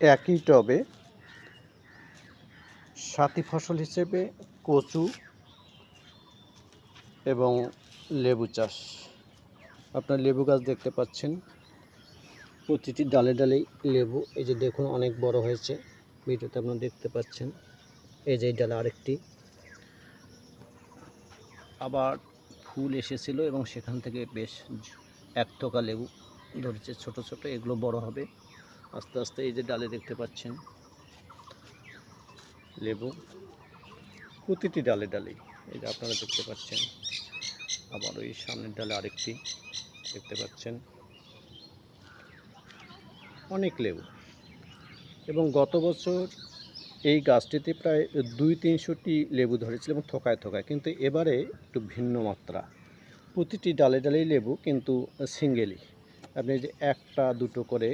একই টবে সাথী ফসল হিসেবে কচু এবং লেবু চাষ। আপনার লেবু গাছ দেখতে পাচ্ছেন, প্রতিটি ডালে ডালেই লেবু। এই যে দেখুন, অনেক বড় হয়েছে, ভিডিওতে আপনারা দেখতে পাচ্ছেন। এই যে এই ডালে আরেকটি আবার ফুল এসেছিল এবং সেখান থেকে বেশ এক থোকা লেবু ধরেছে, ছোট ছোট। এগুলো বড় হবে আস্তে আস্তে। এই যে ডালে দেখতে পাচ্ছেন লেবু, প্রতিটি ডালে ডালেই। এই যে আপনারা দেখতে পাচ্ছেন, আবার ওই সামনের ডালে আরেকটি দেখতে পাচ্ছেন, অনেক লেবু। এবং গত বছর এই গাছটিতে প্রায় 200-300টি লেবু ধরেছিল এবং থোকায় থোকায়, কিন্তু এবারে একটু ভিন্ন মাত্রা। প্রতিটি ডালে ডালেই লেবু, কিন্তু সিঙ্গেলই। আপনি যে একটা দুটো করে